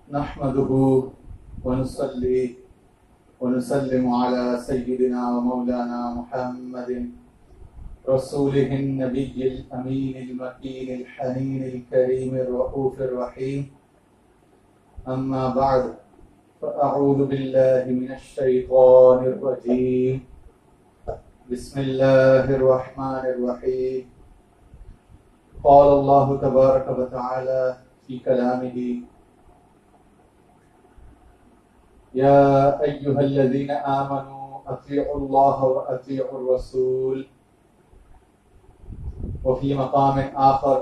نحمده ونصلي ونسلم على سيدنا ومولانا محمد رسوله النبي الأمين المكين الحنين الكريم الرؤوف الرحيم. أما بعد فأعوذ بالله من الشيطان الرجيم. بسم الله الرحمن الرحيم. قال الله تبارك وتعالى في كلامه: يا أيها الذين آمنوا أطيعوا الله وأطيعوا الرسول. وفي مقام آخر: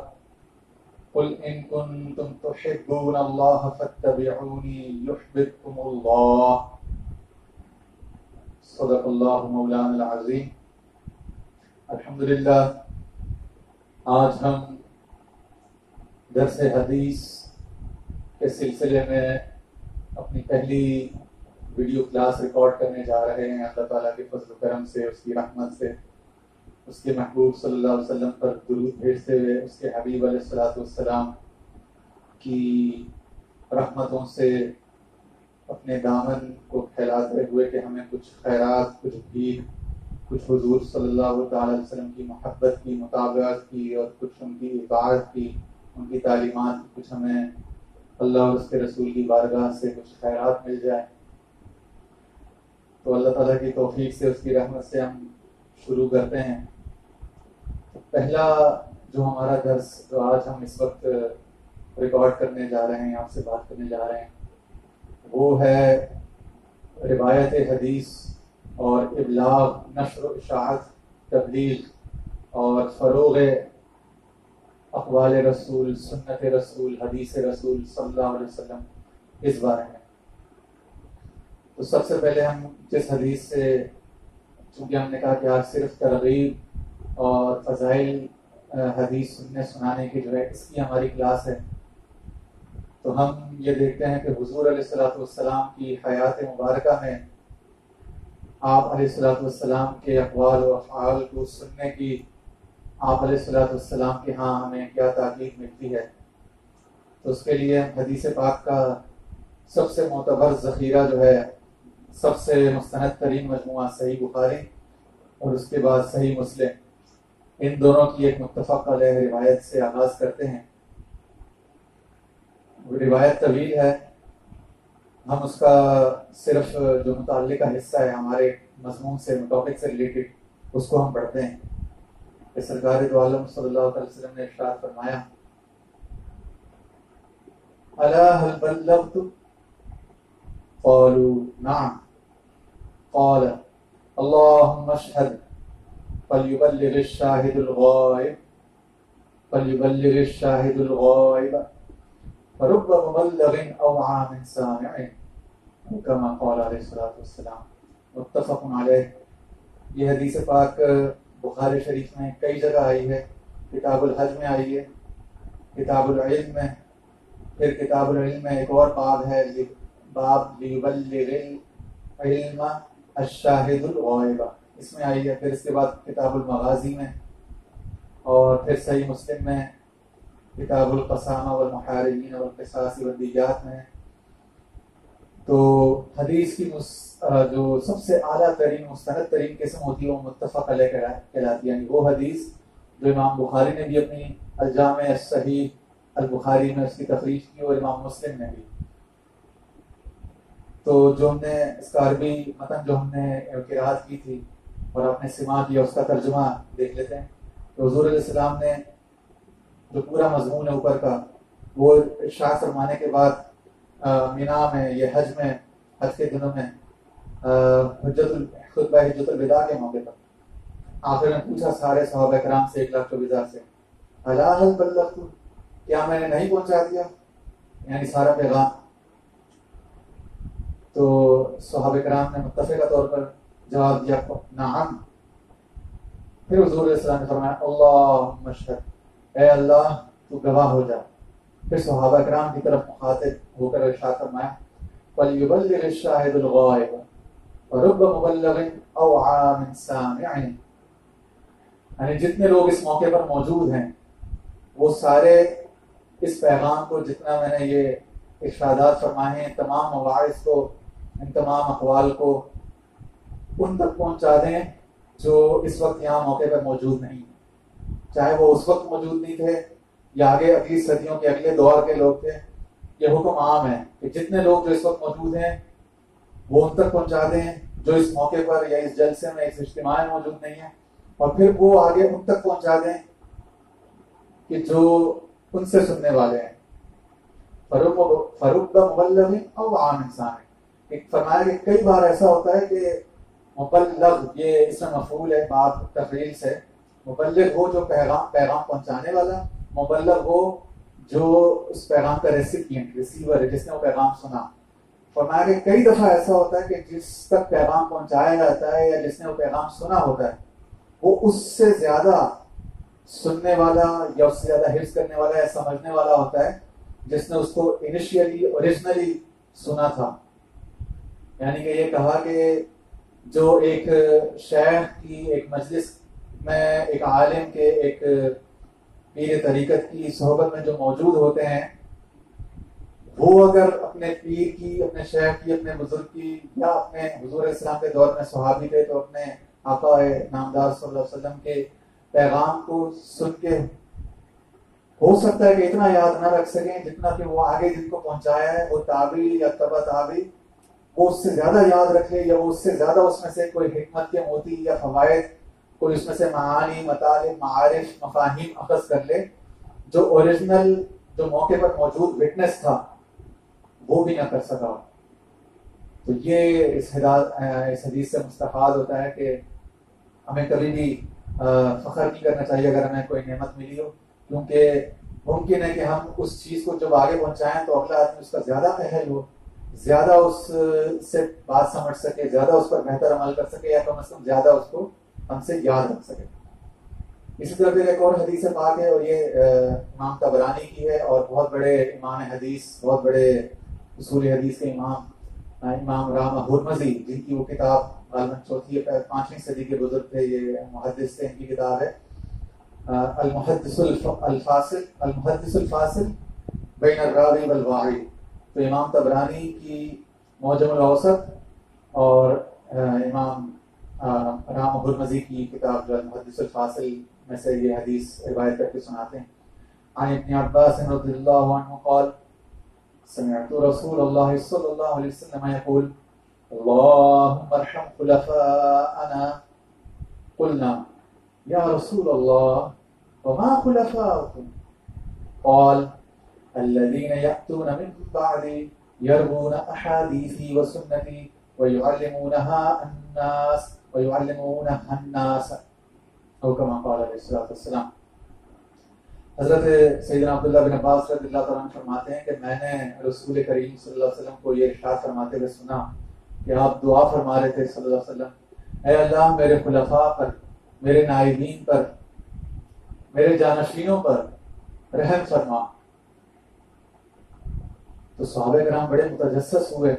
قل إن كنتم تحبون الله فاتبعوني يحببكم الله. صدق الله مولانا العظيم. الحمدللہ آج ہم درس حدیث کے سلسلے میں اپنی پہلی ویڈیو کلاس ریکارڈ کرنے جا رہے ہیں. اللہ تعالیٰ کے فضل و کرم سے، اس کی رحمت سے، اس کے محبوب صلی اللہ علیہ وسلم پر درود بھیجتے ہوئے، اس کے حبیب علیہ الصلوۃ والسلام کی رحمتوں سے اپنے دامن کو پھیلاتے ہوئے کہ ہمیں کچھ خیرات، کچھ حضور صلی اللہ تعالیٰ علیہ وسلم کی محبت کی، مطابقت کی، اور کچھ ان کی اطاعت کی، ان کی تعلیمات کی، کچھ ہمیں اللہ اور اس کے رسول کی بارگاہ سے کچھ خیرات مل جائے. تو اللہ تعالیٰ کی توفیق سے، اس کی رحمت سے ہم شروع کرتے ہیں. پہلا جو ہمارا درس جو آج ہم اس وقت ریکارڈ کرنے جا رہے ہیں، آپ سے بات کرنے جا رہے ہیں، وہ ہے روایت حدیث اور ابلاغ، نشر و اشاعت، تبلیغ اور فروغ اقوال رسول، سنت رسول، حدیث رسول صلی اللہ علیہ وسلم، اس بارے میں. تو سب سے پہلے ہم جس حدیث سے، چونکہ ہم نے کہا کہ آج صرف ترغیب اور فضائل حدیث سننے سنانے کی جو ہے اس کی ہماری کلاس ہے، تو ہم یہ دیکھتے ہیں کہ حضور علیہ الصلوۃ والسلام کی حیات مبارکہ میں آپ علیہ الصلوۃ والسلام کے اقوال و افعال کو سننے کی آپ علیہ الصلوۃ والسلام کے ہاں ہمیں کیا تاکید ملتی ہے. تو اس کے لیے حدیث پاک کا سب سے معتبر ذخیرہ جو ہے، سب سے مستند ترین مجموعہ صحیح بخاری اور اس کے بعد صحیح مسلم، ان دونوں کی ایک متفق علیہ روایت سے آغاز کرتے ہیں. روایت طویل ہے، ہم اس کا صرف جو متعلقہ حصہ ہے ہمارے مضمون سے، ٹاپک سے ریلیٹڈ، اس کو ہم پڑھتے ہیں. کہ سرکار دو عالم صلی اللہ علیہ وسلم نے ارشاد فرمایا: الا هل بلغت؟ قالوا نعم. قال: اللهم اشهد فليبلغ الشاهد الغائب فرب مبلغ اوعى من سامع، كما قال علیہ الصلوۃ والسلام. متفق علیہ. یہ حدیث پاک بخاری شریف میں کئی جگہ آئی ہے. کتاب الحج میں آئی ہے، کتاب العلم میں، پھر کتاب العلم میں ایک اور باب ہے، باب لیبلغ العلم الشاہد الغائب، اس میں آئی ہے. پھر اس کے بعد کتاب المغازی میں، اور پھر صحیح مسلم میں کتاب القسامہ والمحاربین والقصاص والدیات میں. تو حدیث کی جو سب سے اعلیٰ ترین، مستند ترین قسم ہوتی ہے وہ متفق علیہ کہلاتی ہے. یعنی وہ حدیث جو امام بخاری نے بھی اپنی الجامع الصحیح البخاری میں اس کی تخریج کی، اور امام مسلم نے بھی. تو جو ہم نے اس کا عربی متن جو ہم نے قرأت کی تھی اور آپ نے سماع کیا، اس کا ترجمہ دیکھ لیتے ہیں. تو حضور علیہ السلام نے جو پورا مضمون ہے اوپر کا، وہ ارشاد فرمانے کے بعد مینا میں، یہ حج میں، حج کے دنوں میں، خطبہ حجۃ الوداع کے موقع پر آخر میں پوچھا سارے صحابہ کرام سے، 1,24,000 سے: الا هل بلغت؟ کیا میں نے نہیں پہنچا دیا، یعنی سارا پیغام؟ تو صحابہ کرام نے متفقہ طور پر جواب دیا: نعم. پھر حضور علیہ السلام نے فرمایا: اللہم اشہد، اے اللہ تو گواہ ہو جا. پھر صحابہ کرام کی طرف مخاطب ہو کر ارشاد فرمایا: فَلْيُبَلِّغِ الشَّاهِدُ الْغَائِبَ وَرُبَّ مُبَلَّغٍ أَوْعَى مِنْ سَامِعٍ. یعنی جتنے لوگ اس موقع پر موجود ہیں وہ سارے اس پیغام کو، جتنا میں نے یہ ارشادات فرمائے ہیں، تمام مواعظ کو، ان تمام اقوال کو ان تک پہنچا دیں جو اس وقت یہاں موقع پر موجود نہیں، چاہے وہ اس وقت موجود نہیں تھے یا آگے اگلی صدیوں کے اگلے دور کے لوگ تھے۔ یہ حکم عام ہے کہ جتنے لوگ جو اس وقت موجود ہیں وہ ان تک پہنچا دیں جو اس موقع پر یا اس جلسے میں، اس اجتماع میں موجود نہیں ہیں، اور پھر وہ آگے ان تک پہنچا دیں کہ جو ان سے سننے والے ہیں۔ فروق مبلغ او عام انسان ہے، ایک فرمایا کہ کئی بار ایسا ہوتا ہے کہ مبلغ، یہ اس میں مفعول ہے باب تفعیل سے، مبلغ ہو جو پیغام پہنچانے والا، مبلغ ہو جو اس پیغام کا ریسیپینٹ، ریسیور ہے، جس نے وہ پیغام سنا۔ فرمایا کہ کئی دفعہ ایسا ہوتا ہے کہ جس تک پیغام پہنچایا جاتا ہے یا جس نے وہ پیغام سنا ہوتا ہے وہ اس سے زیادہ سننے والا یا اس سے زیادہ حفظ کرنے والا یا سمجھنے والا ہوتا ہے جس نے اس کو انیشیلی اوریجنلی سنا تھا۔ یعنی کہ یہ کہا کہ جو ایک شیخ کی ایک مجلس میں ایک عالم کے، ایک پیر طریقت کی صحبت میں جو موجود ہوتے ہیں، وہ اگر اپنے پیر کی، اپنے شیخ کی، اپنے بزرگ کی، یا اپنے حضور اسلام کے دور میں صحابی تھے تو اپنے آقا نامدار صلی اللہ علیہ وسلم کے پیغام کو سن کے ہو سکتا ہے کہ اتنا یاد نہ رکھ سکیں جتنا کہ وہ آگے جن کو پہنچایا ہے وہ تابعی یا تبع تابعی وہ اس سے زیادہ یاد رکھ لے، یا وہ اس سے زیادہ اس میں سے کوئی حکمت کے موتی یا فوائد، کوئی اس میں سے معانی، مطالب، معارف، مفاہیم اخذ کر لے جو اوریجنل، جو موقع پر موجود وٹنس تھا وہ بھی نہ کر سکا۔ تو یہ اس حدیث سے مستفاد ہوتا ہے کہ ہمیں کبھی بھی فخر نہیں کرنا چاہیے اگر ہمیں کوئی نعمت ملی ہو، کیونکہ ممکن ہے کہ ہم اس چیز کو جب آگے پہنچائیں تو اگلا آدمی اس کا زیادہ اہل ہو، زیادہ اس سے بات سمجھ سکے، زیادہ اس پر بہتر عمل کر سکے، یا کم از کم زیادہ اس کو ہم سے یاد رکھ سکے۔ اسی طرح پھر ایک اور حدیث پاک ہے، اور یہ امام طبرانی کی ہے، اور بہت بڑے امام حدیث، بہت بڑے اصول حدیث کے امام رام ہرمزی، جن کی وہ کتاب غالباً چوتھی یا پانچویں صدی کے بزرگ تھے، یہ محدث تھے، ان کی کتاب ہے المحدث الفاصل بین الراوی والواعی۔ تو امام طبرانی کی معجم الاوسط اور امام رام ہرمزی کی کتاب جو المحدث الفاصل میں سے یہ حدیث روایت کر کے سناتے ہیں۔ عن ابن عباس رضی اللہ عنہ قال سمعت رسول اللہ صلی اللہ علیہ وسلم يقول اللهم ارحم خلفاءنا قلنا یا رسول اللہ وما خلفاؤكم قال الذين يأتون من بعدي يروون أحاديثي وسنتي ويعلمونها الناس او كما قال علیہ الصلوۃ والسلام۔ حضرت سیدنا عبداللہ بن عباس رضی اللہ تعالیٰ عنہ فرماتے ہیں کہ میں نے رسول کریم صلی اللہ علیہ وسلم کو یہ ارشاد فرماتے ہوئے سنا کہ آپ دعا فرما رہے تھے صلی اللہ علیہ وسلم، اے اللہ میرے خلفاء پر، میرے نائبین پر، میرے جانشینوں پر رحم فرما۔ تو صحابہ کرام بڑے متجسس ہوئے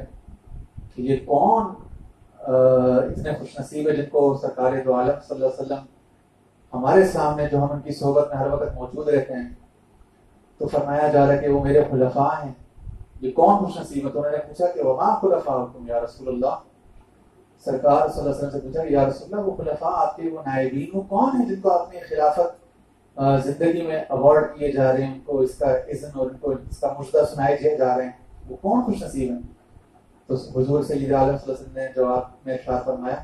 کہ یہ کون اتنے خوش نصیب ہے جن کو سرکار دو عالم صلی اللہ علیہ وسلم ہمارے سامنے، جو ہم ان کی صحبت میں ہر وقت موجود رہتے ہیں۔ تو فرمایا جا رہا ہے کہ وہ میرے خلفاء ہیں، یہ کون خوش نصیب ہے؟ تو انہوں نے پوچھا کہ وما خلفاؤکم یا رسول اللہ، سرکار صلی اللہ علیہ وسلم سے پوچھا کہ یا رسول اللہ وہ خلفاء آپ کے، وہ نائبین، وہ کون ہیں جن کو اپنی خلافت زندگی میں ایوارڈ کیے جا رہے ہیں، ان کو اس کا اذن اور ان کو اس کا مژدہ سنائے جا رہے ہیں، وہ کون خوش نصیب ہیں؟ تو حضور سید عالم صلی اللہ علیہ وسلم نے جواب میں ارشاد فرمایا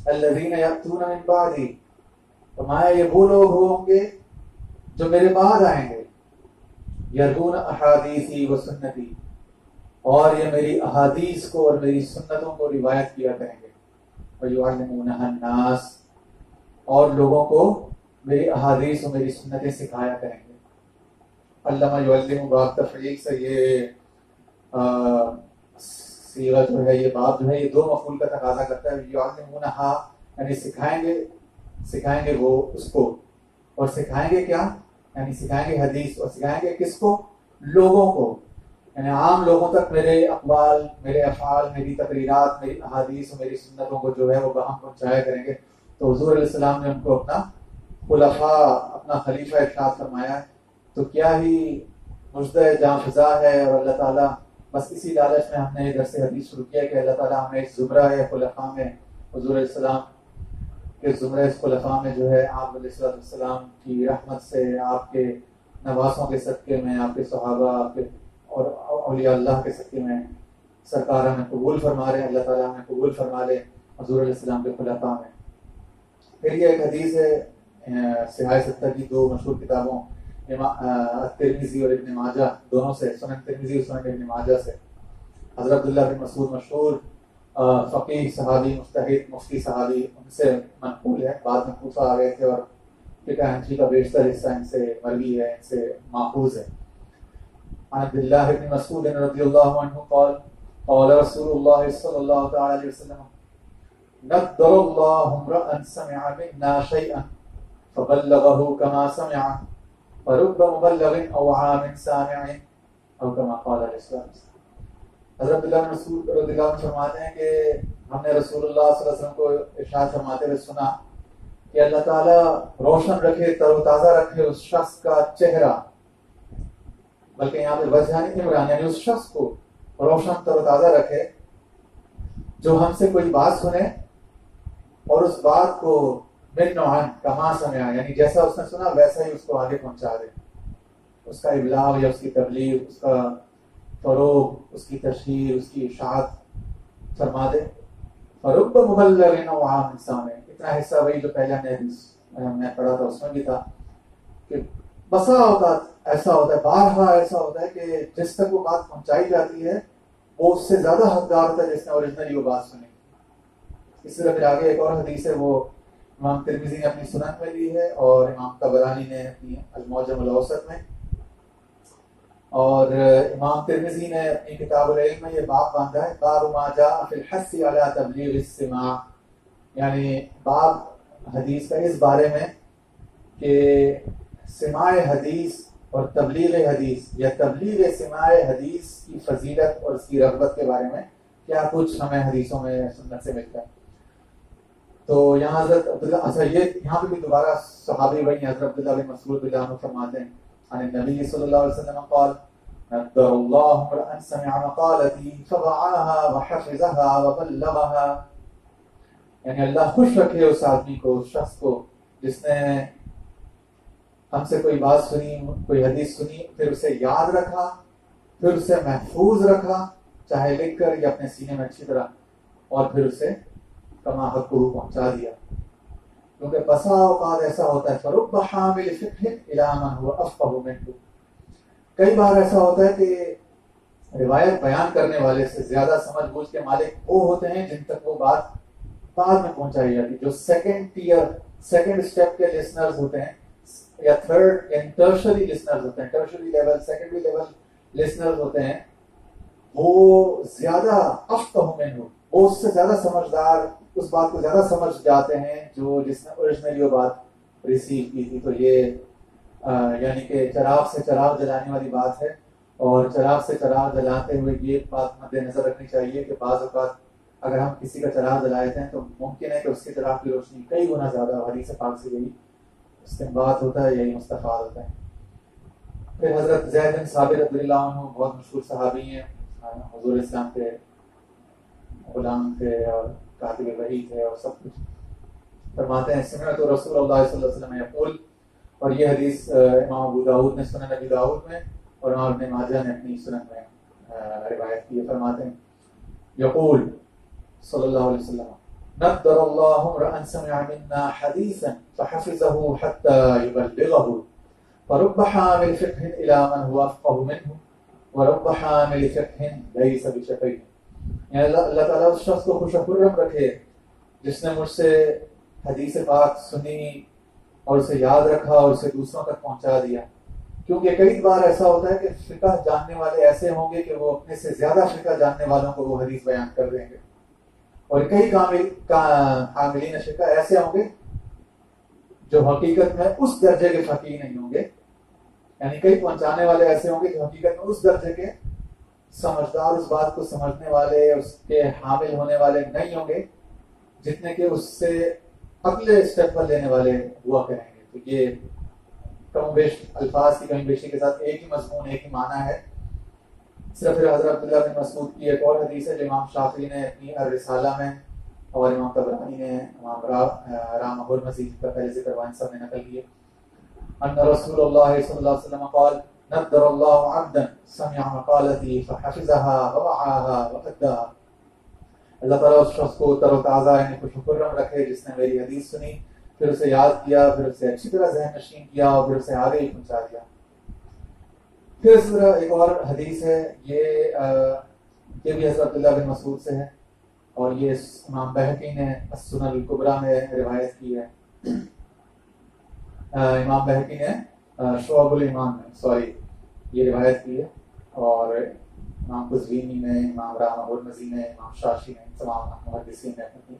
الذین یأتون من بعدی، فرمایا یہ وہ لوگ ہوں گے جو میرے بعد آئیں گے، یروون احادیثی و سنتی، اور یہ میری احادیث کو اور میری سنتوں کو روایت کیا کریں گے، ویعلمونها الناس، اور لوگوں کو میری احادیث اور میری سنتیں سکھایا کریں گے۔ علامہ یعلم باب تفریق سے یہ صیغہ جو ہے، یہ باب جو ہے، یہ دو مفعول کا تقاضا کرتا ہے۔ یعلمونہا یعنی سکھائیں گے وہ اس کو، اور سکھائیں گے کیا؟ یعنی سکھائیں گے حدیث، اور سکھائیں گے کس کو؟ لوگوں کو، یعنی عام لوگوں تک میرے اقوال، میرے افعال، میری تقریرات، میری احادیث اور میری سنتوں کو جو ہے وہ باہم پہنچایا کریں گے۔ تو حضور علیہ السلام نے ان کو اپنا خلفاء، اپنا خلیفہ ارشاد فرمایا ہے۔ تو کیا ہی مجدہ جاں فضا ہے، اور اللہ تعالیٰ بس اسی لالچ میں ہم نے ادھر سے حدیث شروع کیا کہ اللہ تعالیٰ ہمیں اس زمرہ خلفاء میں حضور علیہ السلام کے زمرہ خلفاء میں جو ہے آپ علیہ السلام کی رحمت سے، آپ کے نواسوں کے صدقے میں، آپ کے صحابہ آپ کے اور اولیاء اللہ کے صدقے میں سرکار ہمیں قبول فرما رہے، اللہ تعالیٰ ہمیں قبول فرما لے حضور علیہ السلام کے خلفاء میں۔ پھر یہ ایک حدیث ہے سیاہ ستر کی دو مشہور کتابوں ترمذی اور ابن ماجہ دونوں سے، سنن ترمذی اور سنن ابن ماجہ سے، حضرت عبداللہ بن مسعود مشہور فقیہ صحابی، مجتہد مفتی صحابی، ان سے منقول ہے، بعد میں کوفہ آ گئے تھے اور فقہ حنفی کا بیشتر حصہ ان سے مروی ہے، ان سے ماخوذ ہے۔ عن عبداللہ بن مسعود رضی اللہ عنہ قال قال رسول اللہ صلی اللہ تعالی علیہ وسلم نضر اللہ امرأ سمع منا شیئا فبلغه كما سمع فرب مبلغ اوعى من سامع او كما قال علیہ السلام۔ حضرت عبداللہ بن مسعود رضی اللہ عنہ فرماتے ہیں کہ ہم نے رسول اللہ صلی اللہ علیہ وسلم کو ارشاد فرماتے ہوئے سنا کہ اللہ تعالیٰ روشن رکھے، تر و تازہ رکھے اس شخص کا چہرہ، بلکہ یہاں پہ وجہ نہیں عمران، یعنی اس شخص کو روشن تر و تازہ رکھے جو ہم سے کوئی بات سنے اور اس بات کو من نوعن کما سمع، یعنی جیسا اس نے سنا ویسا ہی اس کو آگے پہنچا دے، اس کا ابلاغ یا اس کی تبلیغ، اس کا فروغ، اس کی تشہیر، اس کی اشاعت فرما دے۔ فرب مبلغ اوعى من سامع، اتنا حصہ وہی جو پہلا میں پڑھا تھا اس میں بھی تھا کہ بسا اوقات ایسا ہوتا ہے، بارہا ایسا ہوتا ہے کہ جس تک وہ بات پہنچائی جاتی ہے وہ اس سے زیادہ حقدار ہوتا ہے جس نے اوریجنلی وہ بات سنی۔ اس طرح پھر آگے ایک اور حدیث ہے، وہ امام ترمذی نے اپنی سنن میں لی ہے اور امام طبرانی نے اپنی المعجم الاوسط میں، اور امام ترمذی نے اپنی کتاب العلم میں یہ باب باندھا ہے، باب ما جاء فی الحث علی تبلیغ السماع، یعنی باب حدیث کا اس بارے میں کہ سماع حدیث اور تبلیغ حدیث یا تبلیغ سماع حدیث کی فضیلت اور اس کی رغبت کے بارے میں کیا کچھ ہمیں حدیثوں میں سنت سے ملتا ہے۔ تو یہاں حضرت عبداللہ، اچھا یہ یہاں پہ بھی دوبارہ صحابی وہی حضرت عبداللہ بن مسعود رضی اللہ عنہ فرماتے ہیں عن النبی صلی اللہ علیہ وسلم قال نضر اللہ امرأ سمع مقالتی فوعاها وحفظها وبلغها، یعنی اللہ خوش رکھے اس آدمی کو، اس شخص کو جس نے ہم سے کوئی بات سنی، کوئی حدیث سنی، پھر اسے یاد رکھا، پھر اسے محفوظ رکھا، چاہے لکھ کر یا اپنے سینے میں اچھی طرح، اور پھر اسے کما حق کو پہنچا دیا۔ کیونکہ بسا اوقات ایسا ہوتا ہے فرب حامل فقہ الی من هو افقہ منہ، کئی بار ایسا ہوتا ہے کہ روایت بیان کرنے والے سے زیادہ سمجھ بوجھ کے مالک وہ ہوتے ہیں جن تک وہ بات بعد میں پہنچائی جاتی، جو سیکنڈ ٹیئر، سیکنڈ اسٹیپ کے لسنرز ہوتے ہیں یا تھرڈ یعنی ٹرشری لسنرز ہوتے ہیں، tertiary level, secondary level listeners ہوتے ہیں، وہ زیادہ افقہ منہ، وہ اس سے زیادہ سمجھدار، اس بات کو زیادہ سمجھ جاتے ہیں جو جس نے اوریجنلی وہ بات ریسیو کی تھی۔ تو یہ یعنی کہ چراغ سے چراغ جلانے والی بات ہے، اور چراغ سے چراغ جلاتے ہوئے یہ بات مد نظر رکھنی چاہیے کہ بعض اوقات اگر ہم کسی کا چراغ جلاتے ہیں تو ممکن ہے کہ اس کے چراغ کی روشنی کئی گنا زیادہ، حدیث پاک سے یہی استنباط ہوتا ہے، یہی مستفاد ہوتا ہے۔ پھر حضرت زید بن ثابت رضی اللہ عنہ بہت مشہور صحابی ہیں، حضور اسلام کے غلام تھے اور کاتب وحی تھے اور سب کچھ، فرماتے ہیں سمعت رسول اللہ صلی اللہ علیہ وسلم یقول، اور یہ حدیث امام ابو داؤد نے سنن ابی داؤد میں اور امام ابن ماجہ نے اپنی سنن میں روایت کی ہے، فرماتے ہیں یقول صلی اللہ علیہ وسلم نضر اللہ امرأ سمع منا حدیثا فحفظه حتى يبلغه فرب حامل فقہ الى من هو افقہ منه ورب حامل فقہ لیس بشقی، یعنی اللہ تعالیٰ اس شخص کو خوش خرم رکھے جس نے مجھ سے حدیث پاک سنی اور اسے یاد رکھا اور اسے دوسروں تک پہنچا دیا۔ کیونکہ کئی بار ایسا ہوتا ہے کہ فقہ جاننے والے ایسے ہوں گے کہ وہ اپنے سے زیادہ فقہ جاننے والوں کو وہ حدیث بیان کر دیں گے، اور کئی حاملین فقہ ایسے ہوں گے جو حقیقت میں اس درجے کے فقیہ نہیں ہوں گے، یعنی کئی پہنچانے والے ایسے ہوں گے جو حقیقت میں اس درجے کے سمجھدار، اس بات کو سمجھنے والے، اس کے حامل ہونے والے نہیں ہوں گے جتنے کہ اس سے اگلے اسٹیپ پر لینے والے ہوا کریں گے۔ تو یہ کم و بیش الفاظ کی کمی بیشی کے ساتھ ایک ہی مضمون، ایک ہی معنی ہے، صرف حضرت عبداللہ بن مسعود کی ایک اور حدیث ہے جو امام شافعی نے اپنی الرسالہ میں اور امام طبرانی نے امام رام ہرمزی کا پہلے ذکر وائن صاحب نے نقل کیا ان رسول اللہ صلی اللہ علیہ وسلم قال نذر اللہ عبدا سمع مقالتی فحفظها ووعاها وقدها. اللہ تعالیٰ اس شخص کو تر و تازہ یعنی خوش و خرم رکھے جس نے میری حدیث سنی، پھر اسے یاد کیا، پھر اسے اچھی طرح ذہن نشین کیا اور پھر اسے آگے ہی پہنچا دیا. پھر اس طرح ایک اور حدیث ہے، یہ بھی حضرت عبداللہ بن مسعود سے ہے اور یہ امام بہقی نے السنن الکبریٰ میں روایت کی ہے. امام بہقی نے شعب الایمان میں یہ روایت کی ہے اور امام قزوینی نے، امام راہ ہرمزی نے، امام شاشی نے، تمام محدثین نے اپنی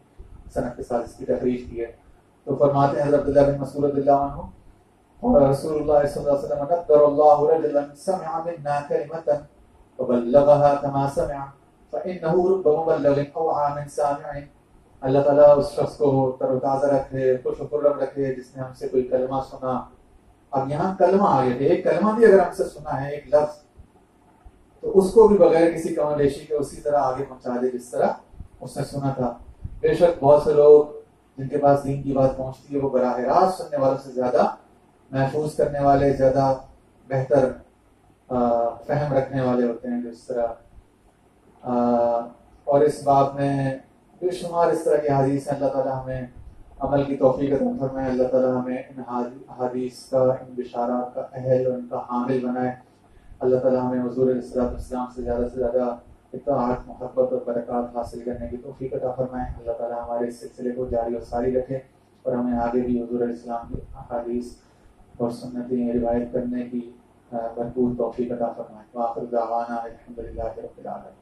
سند کے ساتھ اس کی تخریج کی ہے. تو فرماتے ہیں حضرت عبداللہ بن مسعود رضی اللہ عنہ اور رسول اللہ صلی اللہ علیہ وسلم نذر اللہ رجلا سمع منا کلمة فبلغها كما سمع فإنه رب مبلغ أوعى من سامع. اللہ تعالیٰ اس شخص کو تر و تازہ رکھے، خوش و خرم رکھے جس نے ہم سے کوئی کلمہ سنا. اب یہاں کلمہ آگے تھے، ایک کلمہ بھی اگر ہم سے سنا ہے، ایک لفظ، تو اس کو بھی بغیر کسی کمالیشی کے اسی طرح آگے پہنچا دے جس طرح اس نے سنا تھا. بے شک بہت سے لوگ جن کے پاس دین کی بات پہنچتی ہے وہ براہ راست سننے والوں سے زیادہ محفوظ کرنے والے، زیادہ بہتر فہم رکھنے والے ہوتے ہیں جس طرح. اور اس باب میں بے شمار اس طرح کی حدیث ہیں. اللہ تعالیٰ ہمیں عمل کی توفیق عطا فرمائے. اللہ تعالیٰ ہمیں ان حدیث کا، ان بشارات کا اہل اور ان کا حامل بنائے. اللہ تعالیٰ ہمیں حضور علیہ السلام سے زیادہ اطاعت، محبت اور برکات حاصل کرنے کی توفیق عطا فرمائے. اللہ تعالیٰ ہمارے اس سلسلے کو جاری اور ساری رکھے اور ہمیں آگے بھی حضور علیہ السلام کی احادیث اور سنتیں روایت کرنے کی بھرپور توفیق عطا فرمائے. وآخر دعوانا الحمدللہ رب العالمین.